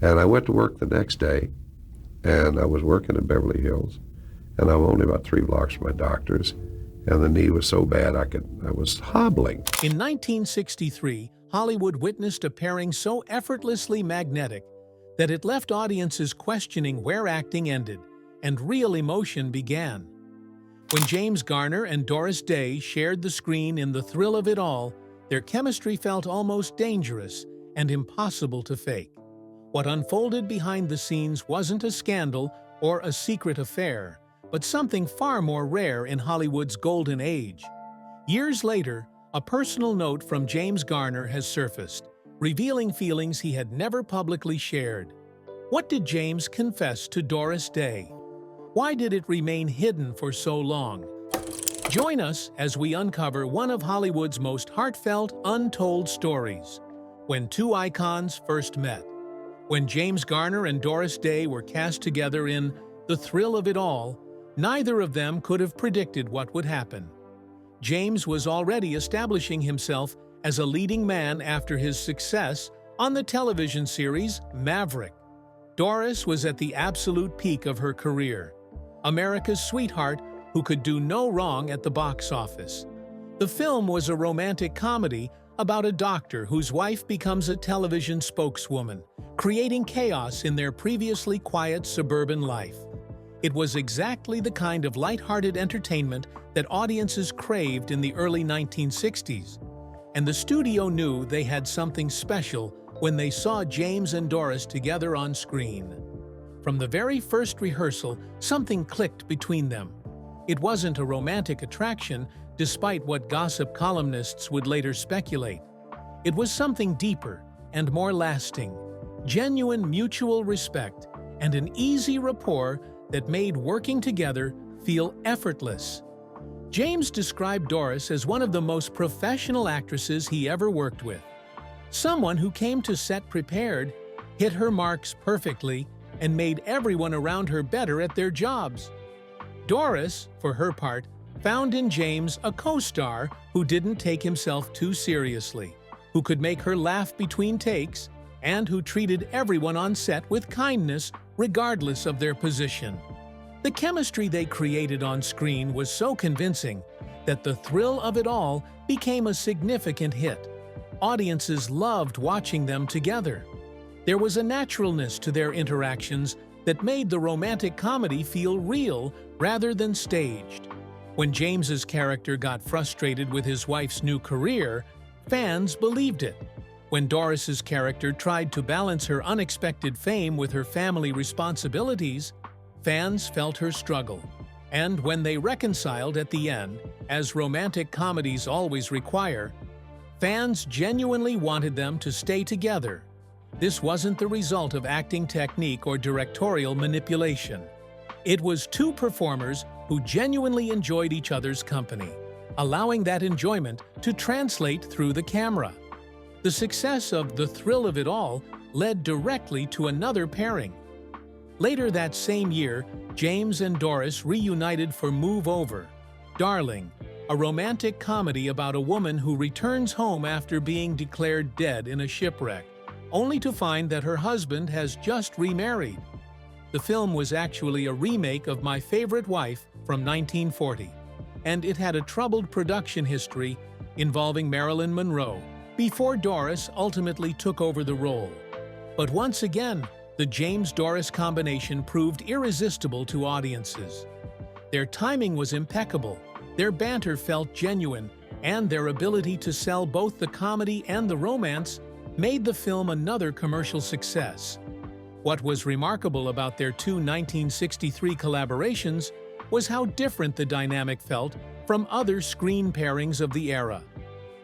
And I went to work the next day, and I was working in Beverly Hills, and I'm only about 3 blocks from my doctor's, and the knee was so bad I was hobbling. In 1963, Hollywood witnessed a pairing so effortlessly magnetic that it left audiences questioning where acting ended and real emotion began. When James Garner and Doris Day shared the screen in The Thrill of It All, their chemistry felt almost dangerous and impossible to fake. What unfolded behind the scenes wasn't a scandal or a secret affair, but something far more rare in Hollywood's golden age. Years later, a personal note from James Garner has surfaced, revealing feelings he had never publicly shared. What did James confess to Doris Day? Why did it remain hidden for so long? Join us as we uncover one of Hollywood's most heartfelt, untold stories. When two icons first met. When James Garner and Doris Day were cast together in The Thrill of It All, neither of them could have predicted what would happen. James was already establishing himself as a leading man after his success on the television series Maverick. Doris was at the absolute peak of her career, America's sweetheart who could do no wrong at the box office. The film was a romantic comedy about a doctor whose wife becomes a television spokeswoman, creating chaos in their previously quiet suburban life. It was exactly the kind of lighthearted entertainment that audiences craved in the early 1960s. And the studio knew they had something special when they saw James and Doris together on screen. From the very first rehearsal, something clicked between them. It wasn't a romantic attraction, despite what gossip columnists would later speculate. It was something deeper and more lasting, genuine mutual respect, and an easy rapport that made working together feel effortless. James described Doris as one of the most professional actresses he ever worked with. Someone who came to set prepared, hit her marks perfectly, and made everyone around her better at their jobs. Doris, for her part, found in James a co-star who didn't take himself too seriously, who could make her laugh between takes, and who treated everyone on set with kindness regardless of their position. The chemistry they created on screen was so convincing that The Thrill of It All became a significant hit. Audiences loved watching them together. There was a naturalness to their interactions that made the romantic comedy feel real rather than staged. When James's character got frustrated with his wife's new career, fans believed it. When Doris's character tried to balance her unexpected fame with her family responsibilities, fans felt her struggle. And when they reconciled at the end, as romantic comedies always require, fans genuinely wanted them to stay together. This wasn't the result of acting technique or directorial manipulation. It was two performers who genuinely enjoyed each other's company, allowing that enjoyment to translate through the camera. The success of The Thrill of It All led directly to another pairing. Later that same year, James and Doris reunited for Move Over, Darling, a romantic comedy about a woman who returns home after being declared dead in a shipwreck, only to find that her husband has just remarried. The film was actually a remake of My Favorite Wife from 1940, and it had a troubled production history involving Marilyn Monroe before Doris ultimately took over the role. But once again, the James-Doris combination proved irresistible to audiences. Their timing was impeccable, their banter felt genuine, and their ability to sell both the comedy and the romance made the film another commercial success. What was remarkable about their two 1963 collaborations was how different the dynamic felt from other screen pairings of the era.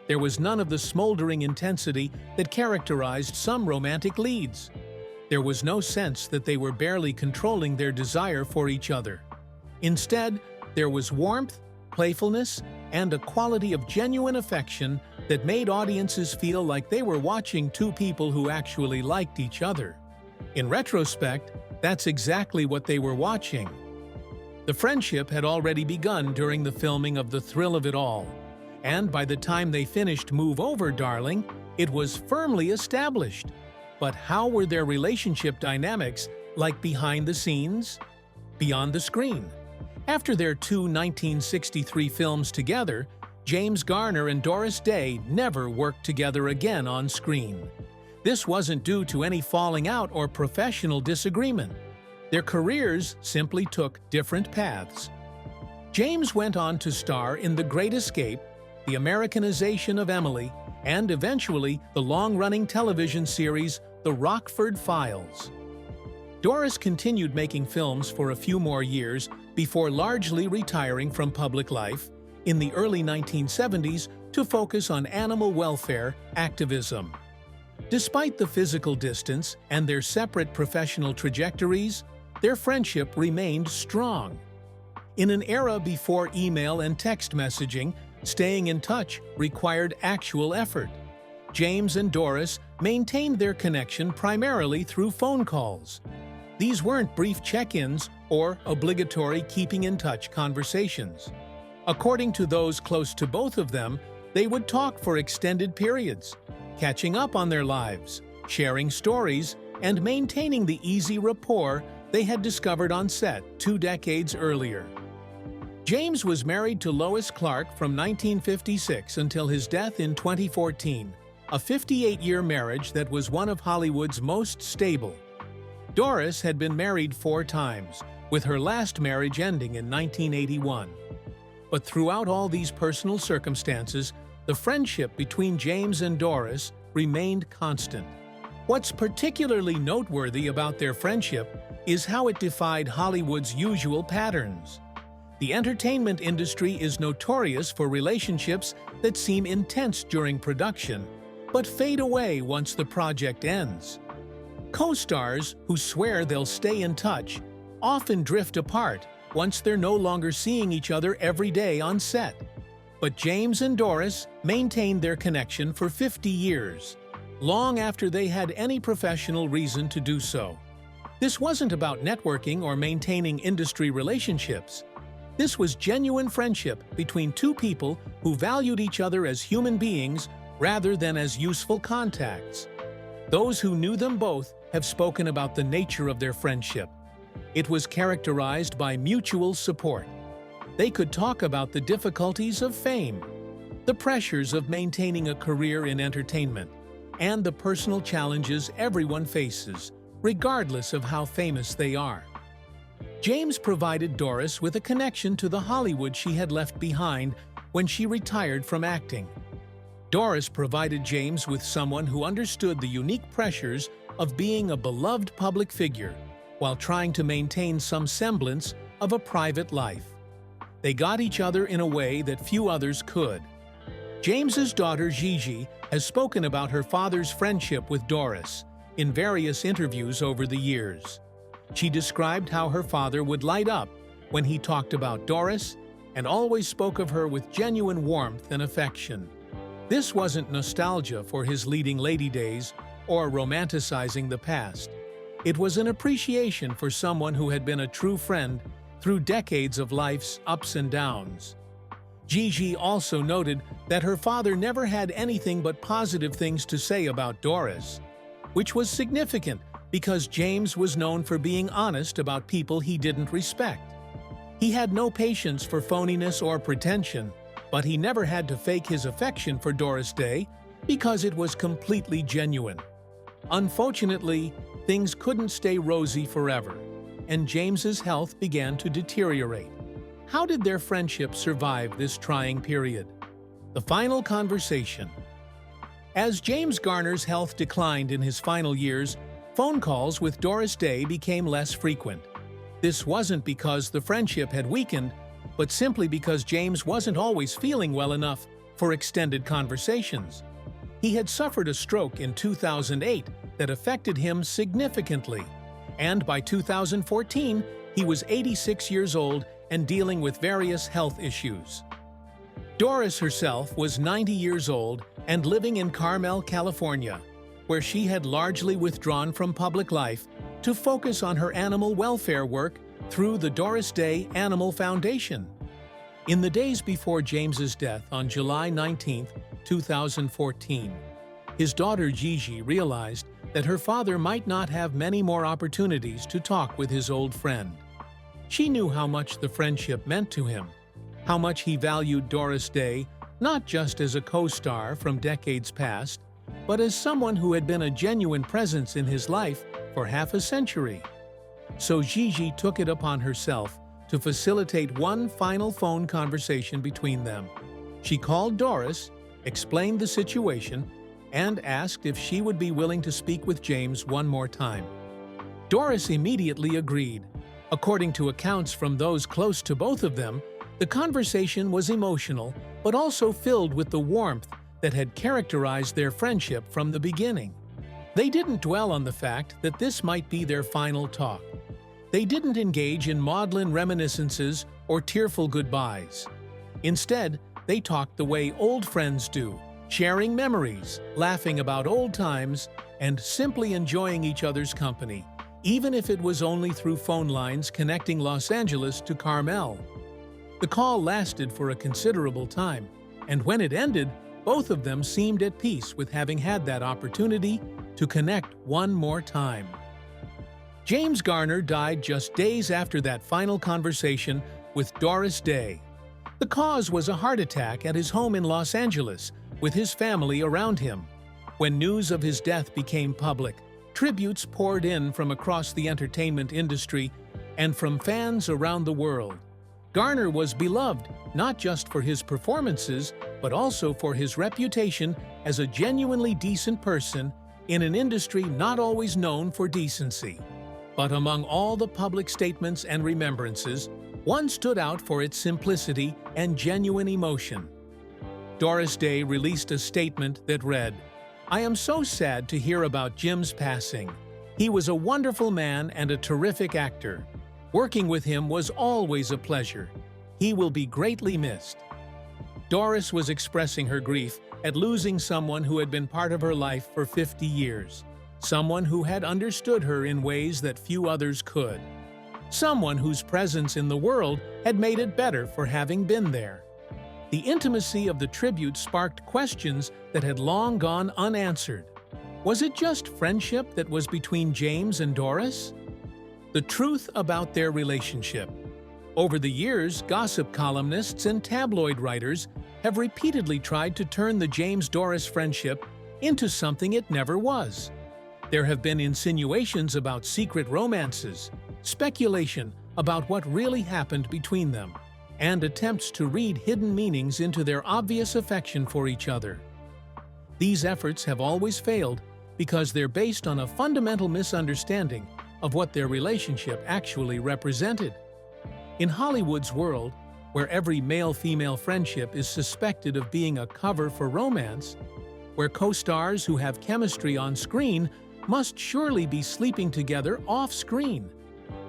There was none of the smoldering intensity that characterized some romantic leads. There was no sense that they were barely controlling their desire for each other. Instead, there was warmth, playfulness, and a quality of genuine affection that made audiences feel like they were watching two people who actually liked each other. In retrospect, that's exactly what they were watching. The friendship had already begun during the filming of The Thrill of It All, and by the time they finished Move Over, Darling, it was firmly established. But how were their relationship dynamics like behind the scenes? Beyond the screen? After their two 1963 films together, James Garner and Doris Day never worked together again on screen. This wasn't due to any falling out or professional disagreement. Their careers simply took different paths. James went on to star in The Great Escape, The Americanization of Emily, and eventually the long-running television series The Rockford Files. Doris continued making films for a few more years before largely retiring from public life in the early 1970s to focus on animal welfare activism. Despite the physical distance and their separate professional trajectories, their friendship remained strong. In an era before email and text messaging, staying in touch required actual effort. James and Doris maintained their connection primarily through phone calls. These weren't brief check-ins or obligatory keeping-in-touch conversations. According to those close to both of them, they would talk for extended periods, catching up on their lives, sharing stories, and maintaining the easy rapport they had discovered on set 2 decades earlier. James was married to Lois Clark from 1956 until his death in 2014, a 58-year marriage that was one of Hollywood's most stable. Doris had been married 4 times, with her last marriage ending in 1981. But throughout all these personal circumstances, the friendship between James and Doris remained constant. What's particularly noteworthy about their friendship is how it defied Hollywood's usual patterns. The entertainment industry is notorious for relationships that seem intense during production, but fade away once the project ends. Co-stars who swear they'll stay in touch often drift apart once they're no longer seeing each other every day on set. But James and Doris maintained their connection for 50 years, long after they had any professional reason to do so. This wasn't about networking or maintaining industry relationships. This was genuine friendship between 2 people who valued each other as human beings rather than as useful contacts. Those who knew them both have spoken about the nature of their friendship. It was characterized by mutual support. They could talk about the difficulties of fame, the pressures of maintaining a career in entertainment, and the personal challenges everyone faces, regardless of how famous they are. James provided Doris with a connection to the Hollywood she had left behind when she retired from acting. Doris provided James with someone who understood the unique pressures of being a beloved public figure while trying to maintain some semblance of a private life. They got each other in a way that few others could. James's daughter Gigi has spoken about her father's friendship with Doris in various interviews over the years. She described how her father would light up when he talked about Doris and always spoke of her with genuine warmth and affection. This wasn't nostalgia for his leading lady days or romanticizing the past. It was an appreciation for someone who had been a true friend through decades of life's ups and downs. Gigi also noted that her father never had anything but positive things to say about Doris, which was significant because James was known for being honest about people he didn't respect. He had no patience for phoniness or pretension, but he never had to fake his affection for Doris Day because it was completely genuine. Unfortunately, things couldn't stay rosy forever, and James's health began to deteriorate. How did their friendship survive this trying period? The final conversation. As James Garner's health declined in his final years, phone calls with Doris Day became less frequent. This wasn't because the friendship had weakened, but simply because James wasn't always feeling well enough for extended conversations. He had suffered a stroke in 2008 that affected him significantly, and by 2014, he was 86 years old and dealing with various health issues. Doris herself was 90 years old and living in Carmel, California, where she had largely withdrawn from public life to focus on her animal welfare work through the Doris Day Animal Foundation. In the days before James's death on July 19, 2014, his daughter Gigi realized that her father might not have many more opportunities to talk with his old friend. She knew how much the friendship meant to him, how much he valued Doris Day, not just as a co-star from decades past, but as someone who had been a genuine presence in his life for half a century. So Gigi took it upon herself to facilitate one final phone conversation between them. She called Doris, explained the situation, and asked if she would be willing to speak with James one more time. Doris immediately agreed. According to accounts from those close to both of them, the conversation was emotional, but also filled with the warmth that had characterized their friendship from the beginning. They didn't dwell on the fact that this might be their final talk. They didn't engage in maudlin reminiscences or tearful goodbyes. Instead, they talked the way old friends do, sharing memories, laughing about old times, and simply enjoying each other's company, even if it was only through phone lines connecting Los Angeles to Carmel. The call lasted for a considerable time, and when it ended, both of them seemed at peace with having had that opportunity to connect one more time. James Garner died just days after that final conversation with Doris Day. The cause was a heart attack at his home in Los Angeles, with his family around him. When news of his death became public, tributes poured in from across the entertainment industry and from fans around the world. Garner was beloved not just for his performances, but also for his reputation as a genuinely decent person in an industry not always known for decency. But among all the public statements and remembrances, one stood out for its simplicity and genuine emotion. Doris Day released a statement that read, "I am so sad to hear about Jim's passing. He was a wonderful man and a terrific actor. Working with him was always a pleasure. He will be greatly missed." Doris was expressing her grief at losing someone who had been part of her life for 50 years, someone who had understood her in ways that few others could, someone whose presence in the world had made it better for having been there. The intimacy of the tribute sparked questions that had long gone unanswered. Was it just friendship that was between James and Doris? The truth about their relationship. Over the years, gossip columnists and tabloid writers have repeatedly tried to turn the James-Doris friendship into something it never was. There have been insinuations about secret romances, speculation about what really happened between them, and attempts to read hidden meanings into their obvious affection for each other. These efforts have always failed because they're based on a fundamental misunderstanding of what their relationship actually represented. In Hollywood's world, where every male-female friendship is suspected of being a cover for romance, where co-stars who have chemistry on screen must surely be sleeping together off-screen,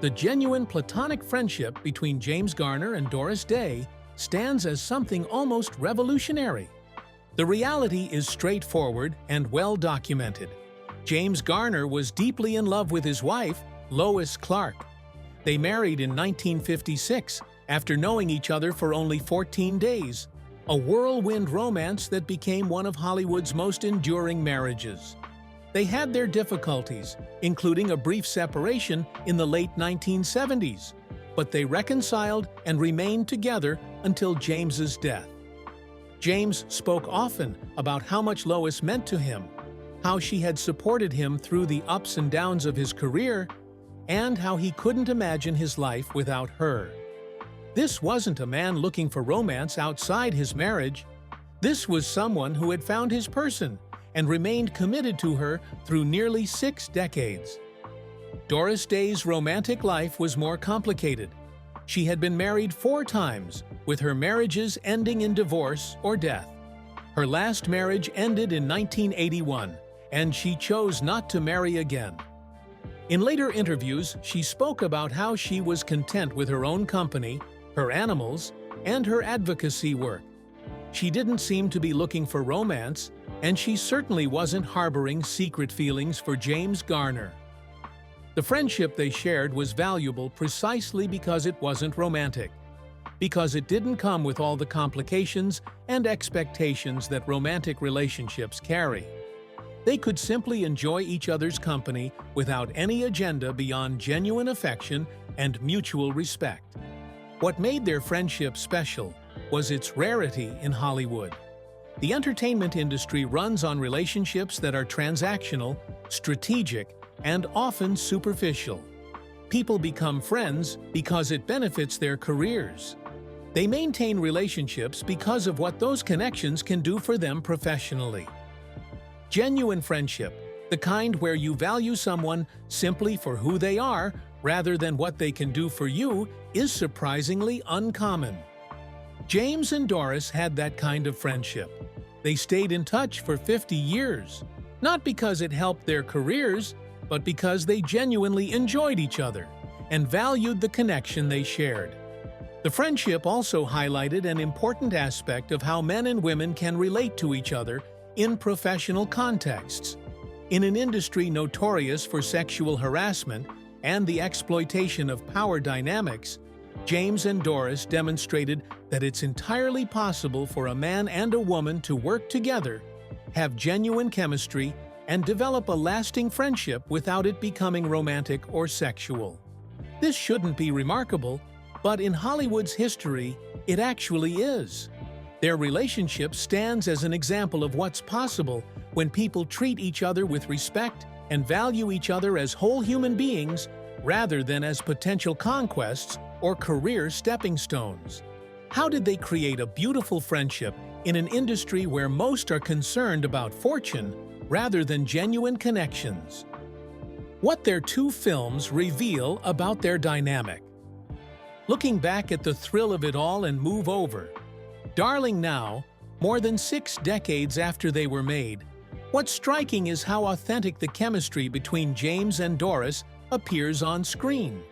the genuine platonic friendship between James Garner and Doris Day stands as something almost revolutionary. The reality is straightforward and well documented. James Garner was deeply in love with his wife, Lois Clark. They married in 1956 after knowing each other for only 14 days, a whirlwind romance that became one of Hollywood's most enduring marriages. They had their difficulties, including a brief separation in the late 1970s, but they reconciled and remained together until James's death. James spoke often about how much Lois meant to him, how she had supported him through the ups and downs of his career, and how he couldn't imagine his life without her. This wasn't a man looking for romance outside his marriage. This was someone who had found his person and remained committed to her through nearly 6 decades. Doris Day's romantic life was more complicated. She had been married 4 times, with her marriages ending in divorce or death. Her last marriage ended in 1981, and she chose not to marry again. In later interviews, she spoke about how she was content with her own company, her animals, and her advocacy work. She didn't seem to be looking for romance, and she certainly wasn't harboring secret feelings for James Garner. The friendship they shared was valuable precisely because it wasn't romantic, because it didn't come with all the complications and expectations that romantic relationships carry. They could simply enjoy each other's company without any agenda beyond genuine affection and mutual respect. What made their friendship special was its rarity in Hollywood. The entertainment industry runs on relationships that are transactional, strategic, and often superficial. People become friends because it benefits their careers. They maintain relationships because of what those connections can do for them professionally. Genuine friendship, the kind where you value someone simply for who they are rather than what they can do for you, is surprisingly uncommon. James and Doris had that kind of friendship. They stayed in touch for 50 years, not because it helped their careers, but because they genuinely enjoyed each other and valued the connection they shared. The friendship also highlighted an important aspect of how men and women can relate to each other in professional contexts. In an industry notorious for sexual harassment and the exploitation of power dynamics, James and Doris demonstrated that it's entirely possible for a man and a woman to work together, have genuine chemistry, and develop a lasting friendship without it becoming romantic or sexual. This shouldn't be remarkable, but in Hollywood's history, it actually is. Their relationship stands as an example of what's possible when people treat each other with respect and value each other as whole human beings rather than as potential conquests or career stepping stones. How did they create a beautiful friendship in an industry where most are concerned about fortune rather than genuine connections? What their two films reveal about their dynamic. Looking back at the thrill of it all and Move Over, Darling now, more than 6 decades after they were made, what's striking is how authentic the chemistry between James and Doris appears on screen.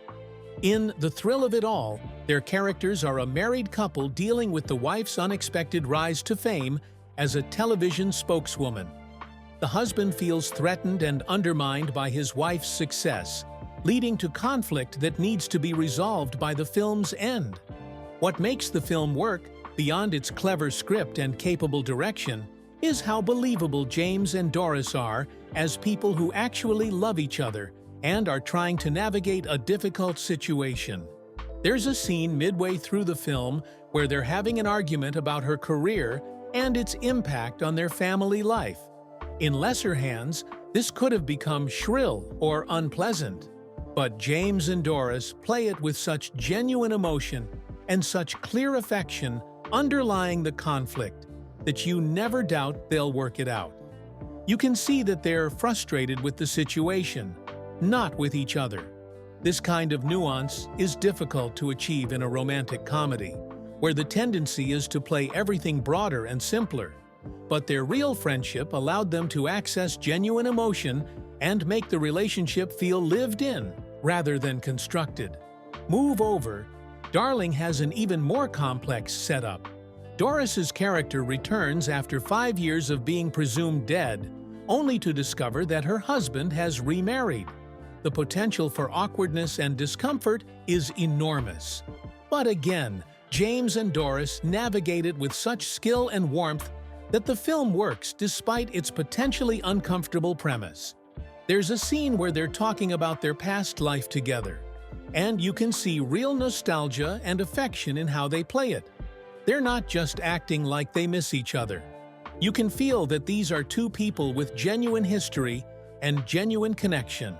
In The Thrill of It All, their characters are a married couple dealing with the wife's unexpected rise to fame as a television spokeswoman. The husband feels threatened and undermined by his wife's success, leading to conflict that needs to be resolved by the film's end. What makes the film work, beyond its clever script and capable direction, is how believable James and Doris are as people who actually love each other and are trying to navigate a difficult situation. There's a scene midway through the film where they're having an argument about her career and its impact on their family life. In lesser hands, this could have become shrill or unpleasant. But James and Doris play it with such genuine emotion and such clear affection underlying the conflict that you never doubt they'll work it out. You can see that they're frustrated with the situation, not with each other. This kind of nuance is difficult to achieve in a romantic comedy, where the tendency is to play everything broader and simpler. But their real friendship allowed them to access genuine emotion and make the relationship feel lived in rather than constructed. Move Over, Darling has an even more complex setup. Doris's character returns after 5 years of being presumed dead, only to discover that her husband has remarried. The potential for awkwardness and discomfort is enormous. But again, James and Doris navigate it with such skill and warmth that the film works despite its potentially uncomfortable premise. There's a scene where they're talking about their past life together, and you can see real nostalgia and affection in how they play it. They're not just acting like they miss each other. You can feel that these are two people with genuine history and genuine connection.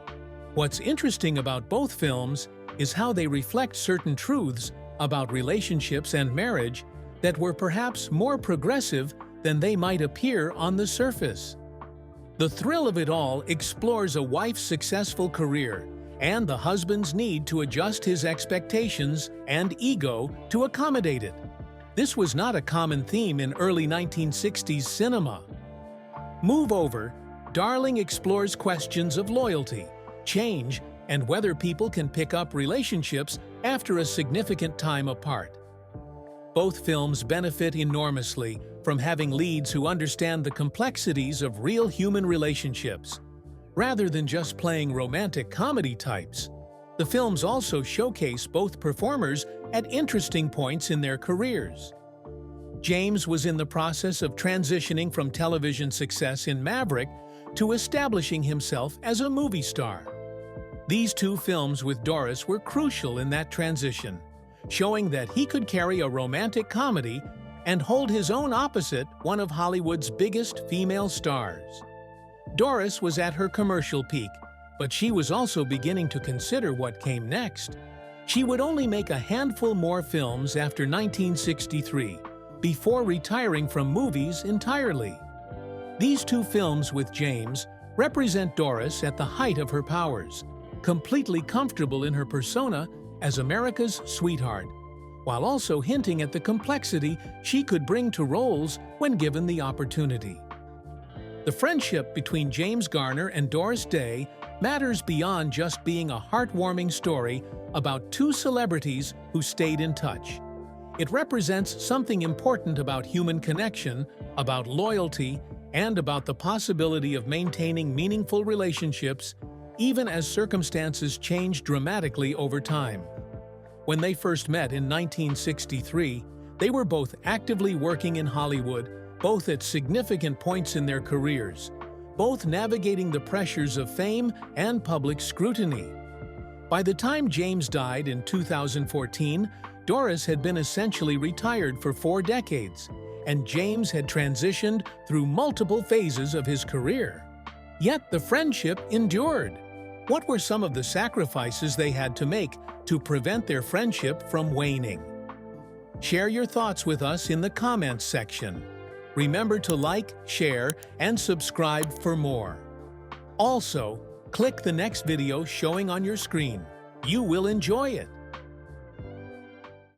What's interesting about both films is how they reflect certain truths about relationships and marriage that were perhaps more progressive than they might appear on the surface. The Thrill of It All explores a wife's successful career and the husband's need to adjust his expectations and ego to accommodate it. This was not a common theme in early 1960s cinema. Move Over, Darling explores questions of loyalty, change, and whether people can pick up relationships after a significant time apart. Both films benefit enormously from having leads who understand the complexities of real human relationships. Rather than just playing romantic comedy types, the films also showcase both performers at interesting points in their careers. James was in the process of transitioning from television success in Maverick to establishing himself as a movie star. These two films with Doris were crucial in that transition, showing that he could carry a romantic comedy and hold his own opposite one of Hollywood's biggest female stars. Doris was at her commercial peak, but she was also beginning to consider what came next. She would only make a handful more films after 1963, before retiring from movies entirely. These two films with James represent Doris at the height of her powers, completely comfortable in her persona as America's sweetheart, while also hinting at the complexity she could bring to roles when given the opportunity. The friendship between James Garner and Doris Day matters beyond just being a heartwarming story about two celebrities who stayed in touch. It represents something important about human connection, about loyalty, and about the possibility of maintaining meaningful relationships even as circumstances change dramatically over time. When they first met in 1963, they were both actively working in Hollywood, both at significant points in their careers, both navigating the pressures of fame and public scrutiny. By the time James died in 2014, Doris had been essentially retired for 4 decades, and James had transitioned through multiple phases of his career. Yet the friendship endured. What were some of the sacrifices they had to make to prevent their friendship from waning? Share your thoughts with us in the comments section. Remember to like, share, and subscribe for more. Also, click the next video showing on your screen. You will enjoy it.